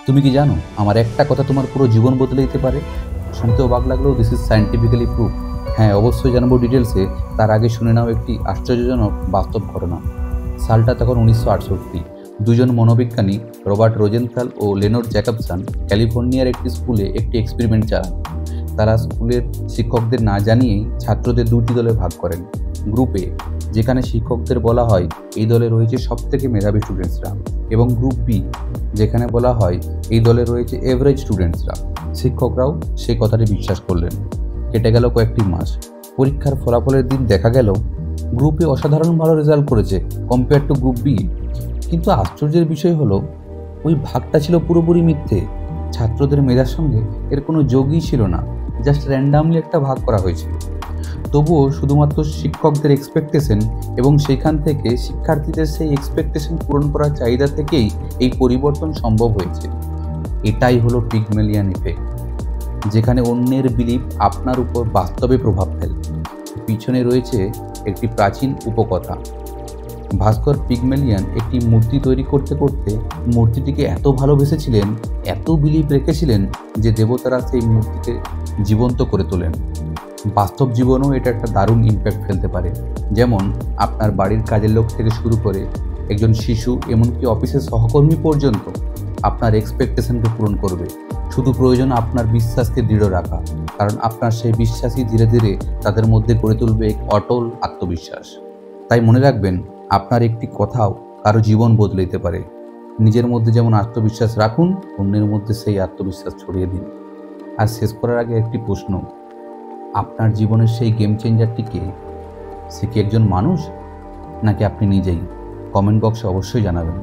তুমি কি জানো আমার একটা কথা তোমার পুরো জীবন বদলে দিতে পারে? শুনতে অবাক লাগলেও দিস ইজ সায়েন্টিফিক্যালি প্রুফ। হ্যাঁ, অবশ্যই জানাবো ডিটেলসে। তার আগে শুনে নাও একটি আশ্চর্যজনক বাস্তব ঘটনা। সালটা তখন 1968। দুজন মনোবিজ্ঞানী রবার্ট রোজেনথাল ও লেনোর জ্যাকবসন ক্যালিফোর্নিয়ার একটি স্কুলে একটি এক্সপেরিমেন্ট চালান। তারা স্কুলের শিক্ষকদের না জানিয়েই ছাত্রদের দুটি দলে ভাগ করেন। গ্রুপ এ, যেখানে শিক্ষকদের বলা হয় এই দলে রয়েছে সবথেকে মেধাবী স্টুডেন্টসরা, এবং গ্রুপ বি, যেখানে বলা হয় এই দলে রয়েছে এভারেজ স্টুডেন্টসরা। শিক্ষকরাও সেই কথাটি বিশ্বাস করলেন। কেটে গেল কয়েকটি মাস। পরীক্ষার ফলাফলের দিন দেখা গেল গ্রুপ এ অসাধারণ ভালো রেজাল্ট করেছে কম্পেয়ার টু গ্রুপ বি। কিন্তু আশ্চর্যের বিষয় হলো ওই ভাগটা ছিল পুরোপুরি মিথ্যে। ছাত্রদের মেধার সঙ্গে এর কোনো যোগই ছিল না, জাস্ট র্যান্ডামলি একটা ভাগ করা হয়েছিল। তবুও শুধুমাত্র শিক্ষকদের এক্সপেকটেশন এবং সেখান থেকে শিক্ষার্থীদের সেই এক্সপেকটেশন পূরণ করার চাহিদা থেকেই এই পরিবর্তন সম্ভব হয়েছে। এটাই হলো পিগমেলিয়ান ইফেক্ট, যেখানে অন্যের বিলিভ আপনার উপর বাস্তবে প্রভাব ফেলে। পিছনে রয়েছে একটি প্রাচীন উপকথা। ভাস্কর পিগমেলিয়ান একটি মূর্তি তৈরি করতে করতে মূর্তিটিকে এত ভালোবেসেছিলেন, এত বিলিভ রেখেছিলেন যে দেবতারা সেই মূর্তিকে জীবন্ত করে তোলেন। বাস্তব জীবনেও এটা একটা দারুণ ইম্প্যাক্ট ফেলতে পারে। যেমন আপনার বাড়ির কাজের লোক থেকে শুরু করে একজন শিশু, এমনকি অফিসের সহকর্মী পর্যন্ত আপনার এক্সপেকটেশনকে পূরণ করবে। শুধু প্রয়োজন আপনার বিশ্বাসকে দৃঢ় রাখা, কারণ আপনার সেই বিশ্বাসই ধীরে ধীরে তাদের মধ্যে গড়ে তুলবে এক অটল আত্মবিশ্বাস। তাই মনে রাখবেন, আপনার একটি কথাও কারো জীবন বদলে দিতে পারে। নিজের মধ্যে যেমন আত্মবিশ্বাস রাখুন, অন্যের মধ্যে সেই আত্মবিশ্বাস ছড়িয়ে দিন। আর শেষ করার আগে একটি প্রশ্ন, আপনার জীবনের সেই গেম চেঞ্জারটি কে? সে কি একজন মানুষ, নাকি আপনি নিজেই? কমেন্ট বক্সে অবশ্যই জানাবেন।